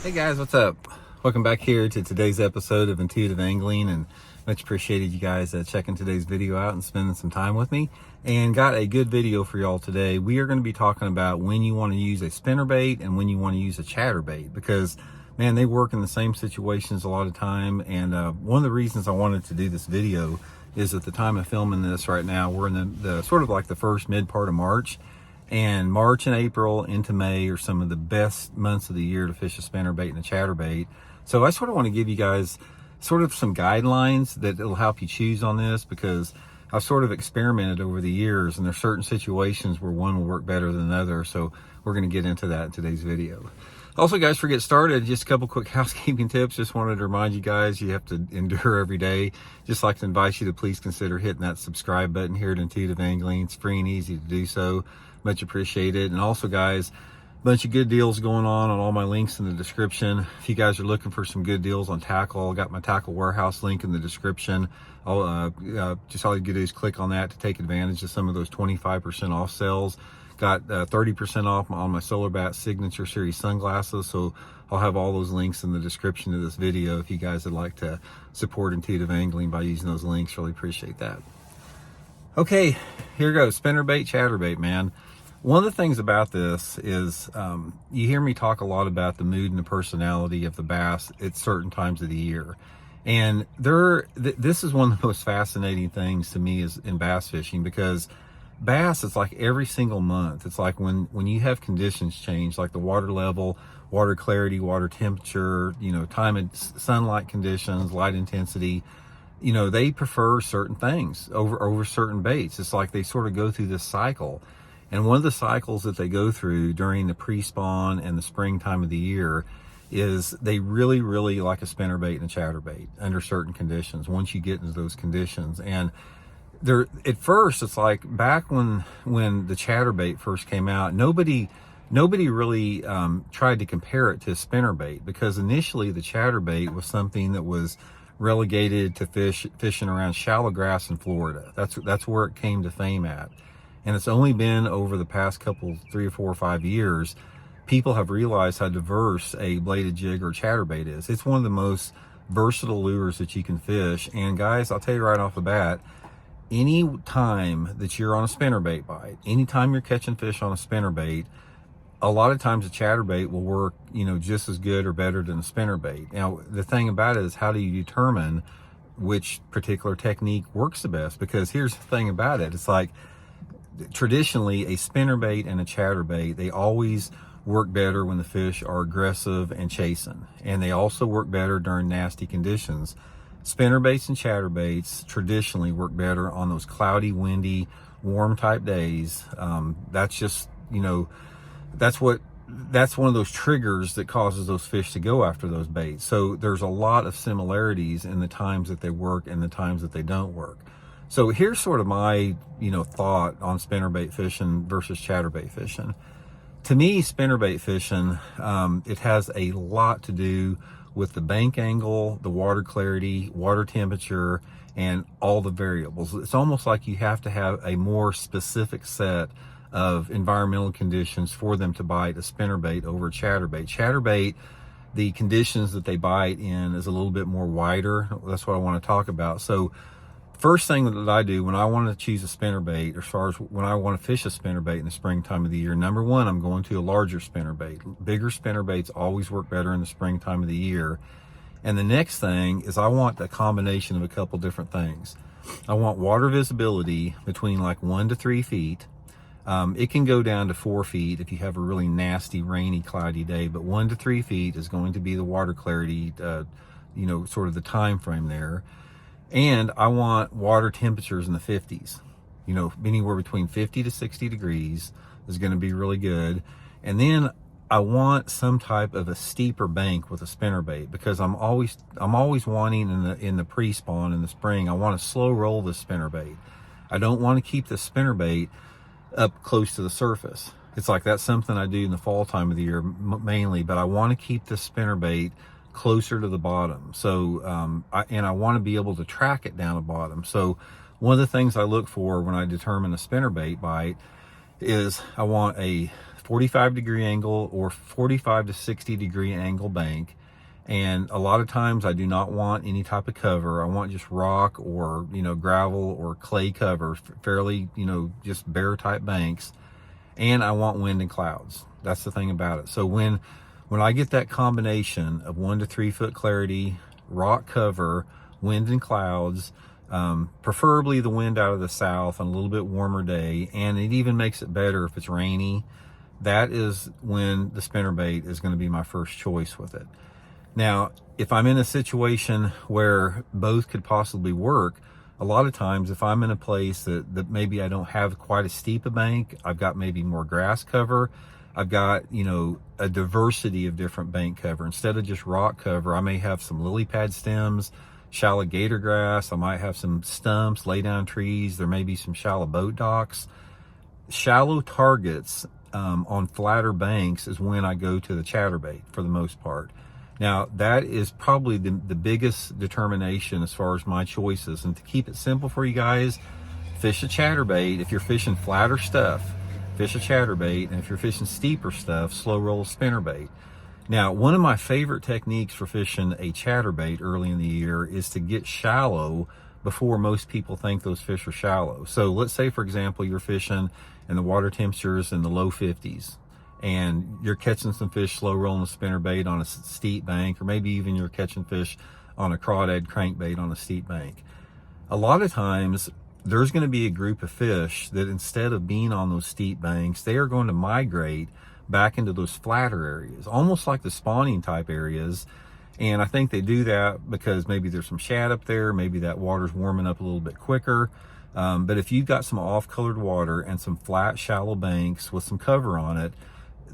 Hey guys, what's up? Welcome back here to today's episode of Intuitive Angling, and much appreciated you guys checking today's video out and spending some time with me. And got a good video for y'all today. We are going to be talking about when you want to use a spinnerbait and when you want to use a chatterbait, because man, they work in the same situations a lot of time. And one of the reasons I wanted to do this video is at the time of filming this right now, we're in the sort of like the first mid part of March. And March and April into May are some of the best months of the year to fish a spinnerbait and a chatterbait. So I sort of want to give you guys sort of some guidelines that will help you choose on this, because I've sort of experimented over the years, and there's certain situations where one will work better than another. So we're going to get into that in today's video. Also, guys, before we get started, just a couple quick housekeeping tips. Just wanted to remind you guys, you have to endure every day. Just like to invite you to please consider hitting that subscribe button here at Intuitive Angling. It's free and easy to do so. Much appreciated. And also, guys, a bunch of good deals going on all my links in the description. If you guys are looking for some good deals on tackle, I got my tackle warehouse link in the description. Just all you do is click on that to take advantage of some of those 25% off sales. Got 30% off on my Spinnerbaits Signature Series sunglasses. So I'll have all those links in the description of this video if you guys would like to support Intuitive Angling by using those links. Really appreciate that. Okay, here goes. Spinnerbait, chatterbait, man. One of the things about this is you hear me talk a lot about the mood and the personality of the bass at certain times of the year. And this is one of the most fascinating things to me is in bass fishing, because bass, it's like every single month. It's like when you have conditions change, like the water level, water clarity, water temperature, time of sunlight conditions, light intensity, they prefer certain things over certain baits. It's like they sort of go through this cycle. And one of the cycles that they go through during the pre-spawn and the spring time of the year is they really, really like a spinnerbait and a chatterbait under certain conditions, once you get into those conditions. And at first, it's like back when the chatterbait first came out, nobody really tried to compare it to a spinnerbait, because initially the chatterbait was something that was relegated to fishing around shallow grass in Florida. That's where it came to fame at. And it's only been over the past couple, 3 or 4 or 5 years, people have realized how diverse a bladed jig or chatterbait is. It's one of the most versatile lures that you can fish. And guys, I'll tell you right off the bat, any time that you're on a spinnerbait bite, anytime you're catching fish on a spinnerbait, a lot of times a chatterbait will work, just as good or better than a spinnerbait. Now, the thing about it is, how do you determine which particular technique works the best? Because here's the thing about it. It's like, traditionally, a spinnerbait and a chatterbait, they always work better when the fish are aggressive and chasing. And they also work better during nasty conditions. Spinnerbaits and chatterbaits traditionally work better on those cloudy, windy, warm type days. That's just, that's one of those triggers that causes those fish to go after those baits. So there's a lot of similarities in the times that they work and the times that they don't work. So here's sort of my, thought on spinnerbait fishing versus chatterbait fishing. To me, spinnerbait fishing, it has a lot to do with the bank angle, the water clarity, water temperature, and all the variables. It's almost like you have to have a more specific set of environmental conditions for them to bite a spinnerbait over a chatterbait. Chatterbait, the conditions that they bite in is a little bit more wider. That's what I want to talk about. So first thing that I do when I want to choose a spinnerbait, as far as when I want to fish a spinnerbait in the springtime of the year, number one, I'm going to a larger spinnerbait. Bigger spinnerbaits always work better in the springtime of the year. And the next thing is I want a combination of a couple different things. I want water visibility between like 1 to 3 feet. It can go down to 4 feet if you have a really nasty, rainy, cloudy day, but 1 to 3 feet is going to be the water clarity, sort of the time frame there. And I want water temperatures in the 50s, anywhere between 50 to 60 degrees is going to be really good. And then I want some type of a steeper bank with a spinnerbait, because I'm always wanting in the pre-spawn in the spring, I want to slow roll the spinnerbait. I don't want to keep the spinnerbait up close to the surface. It's like that's something I do in the fall time of the year mainly, but I want to keep the spinnerbait closer to the bottom. So I want to be able to track it down the bottom. So one of the things I look for when I determine a spinnerbait bite is I want a 45-degree angle or 45 to 60-degree angle bank. And a lot of times I do not want any type of cover. I want just rock or, gravel or clay cover, fairly, just bare type banks. And I want wind and clouds. That's the thing about it. So when I get that combination of 1 to 3 foot clarity, rock cover, wind and clouds, preferably the wind out of the south on a little bit warmer day, and it even makes it better if it's rainy, that is when the spinnerbait is going to be my first choice with it. Now, if I'm in a situation where both could possibly work, a lot of times if I'm in a place that maybe I don't have quite as steep a bank, I've got maybe more grass cover, I've got, a diversity of different bank cover. Instead of just rock cover, I may have some lily pad stems, shallow gator grass, I might have some stumps, lay down trees, there may be some shallow boat docks. Shallow targets on flatter banks is when I go to the chatterbait for the most part. Now, that is probably the biggest determination as far as my choices. And to keep it simple for you guys, fish a chatterbait. If you're fishing flatter stuff, fish a chatterbait. And if you're fishing steeper stuff, slow roll a spinnerbait. Now, one of my favorite techniques for fishing a chatterbait early in the year is to get shallow before most people think those fish are shallow. So let's say, for example, you're fishing and the water temperature's in the low 50s. And you're catching some fish slow rolling a spinnerbait on a steep bank, or maybe even you're catching fish on a crawdad crankbait on a steep bank. A lot of times there's going to be a group of fish that instead of being on those steep banks, they are going to migrate back into those flatter areas, almost like the spawning type areas. And I think they do that because maybe there's some shad up there, maybe that water's warming up a little bit quicker. But if you've got some off-colored water and some flat, shallow banks with some cover on it,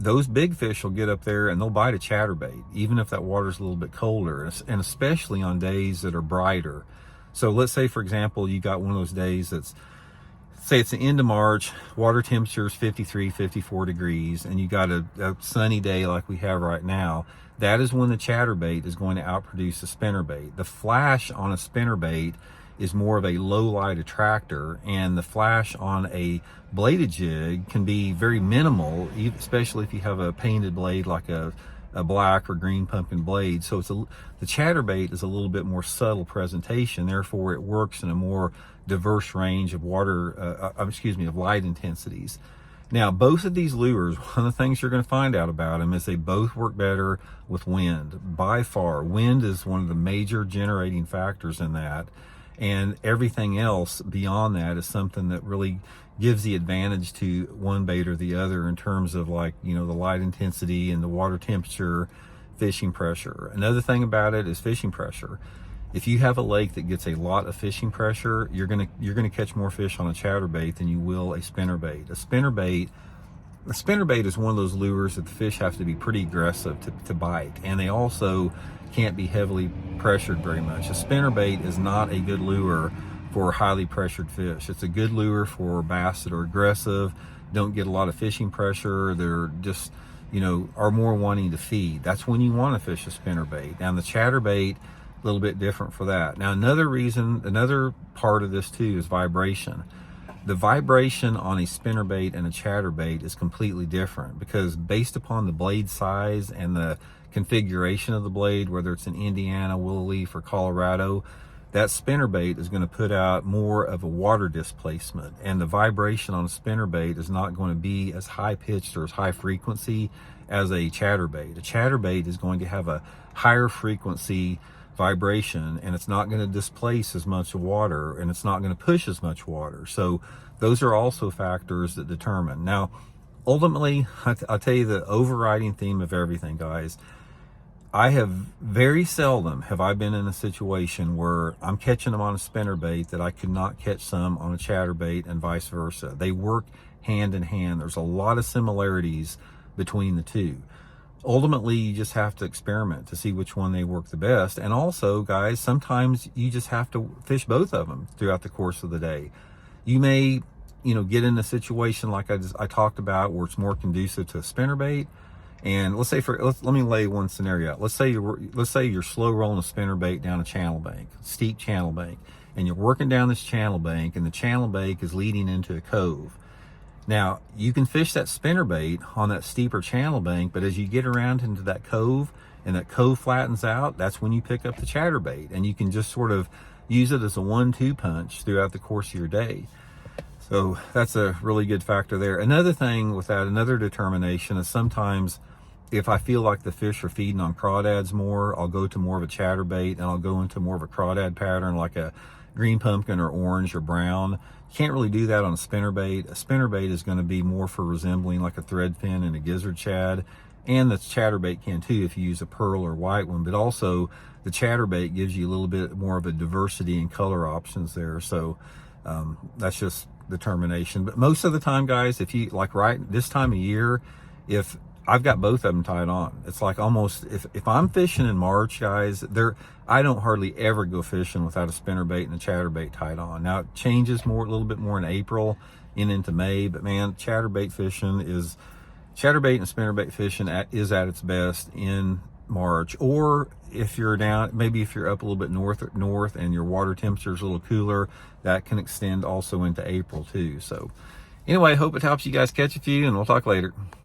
those big fish will get up there and they'll bite a chatterbait, even if that water's a little bit colder, and especially on days that are brighter. So let's say, for example, you got one of those days that's, say it's the end of March, water temperature is 53, 54 degrees, and you got a sunny day like we have right now. That is when the chatterbait is going to outproduce the spinnerbait. The flash on a spinnerbait is more of a low light attractor, and the flash on a bladed jig can be very minimal, especially if you have a painted blade like a black or green pumpkin blade. So the chatterbait is a little bit more subtle presentation, therefore it works in a more diverse range of of light intensities. Now, both of these lures, one of the things you're going to find out about them is they both work better with wind. By far, wind is one of the major generating factors in that. And everything else beyond that is something that really gives the advantage to one bait or the other in terms of, like, the light intensity and the water temperature, fishing pressure. Another thing about it is fishing pressure. If you have a lake that gets a lot of fishing pressure, you're gonna catch more fish on a chatterbait than you will a spinnerbait. A spinnerbait is one of those lures that the fish have to be pretty aggressive to bite, and they also can't be heavily pressured very much. A spinnerbait is not a good lure for highly pressured fish. It's a good lure for bass that are aggressive, don't get a lot of fishing pressure, they're just, are more wanting to feed. That's when you want to fish a spinnerbait. Now the chatterbait, a little bit different for that. Now another part of this too is vibration. The vibration on a spinnerbait and a chatterbait is completely different, because based upon the blade size and the configuration of the blade, whether it's in Indiana, willow leaf, or Colorado, that spinnerbait is going to put out more of a water displacement, and the vibration on a spinnerbait is not going to be as high pitched or as high frequency as a chatterbait. A chatterbait is going to have a higher frequency vibration, and it's not going to displace as much water, and it's not going to push as much water. So those are also factors that determine. Now, ultimately, I'll tell you the overriding theme of everything, guys. I have very seldom have I been in a situation where I'm catching them on a spinnerbait that I could not catch some on a chatterbait, and vice versa. They work hand in hand. There's a lot of similarities between the two. Ultimately, you just have to experiment to see which one they work the best. And also, guys, sometimes you just have to fish both of them throughout the course of the day. You may, get in a situation like I talked about, where it's more conducive to a spinnerbait. And let's say let me lay one scenario out. Let's say you're slow rolling a spinnerbait down a channel bank, steep channel bank, and you're working down this channel bank, and the channel bank is leading into a cove. Now, you can fish that spinnerbait on that steeper channel bank, but as you get around into that cove and that cove flattens out, that's when you pick up the chatterbait, and you can just sort of use it as a 1-2 punch throughout the course of your day. So that's a really good factor there. Another thing with that, another determination is sometimes if I feel like the fish are feeding on crawdads more, I'll go to more of a chatterbait, and I'll go into more of a crawdad pattern like a green pumpkin or orange or brown. You can't really do that on a spinnerbait. A spinnerbait is going to be more for resembling like a threadfin and a gizzard shad, and the chatterbait can too if you use a pearl or white one, but also the chatterbait gives you a little bit more of a diversity in color options there. So that's just determination. But most of the time, guys, if you like right this time of year, if I've got both of them tied on, it's like almost, if I'm fishing in March, guys, I don't hardly ever go fishing without a spinnerbait and a chatterbait tied on. Now it changes more, a little bit more in April and into May, but man, chatterbait and spinnerbait fishing is at its best in March. Or if you're down, maybe if you're up a little bit north and your water temperature is a little cooler, that can extend also into April too. So anyway, hope it helps you guys catch a few, and we'll talk later.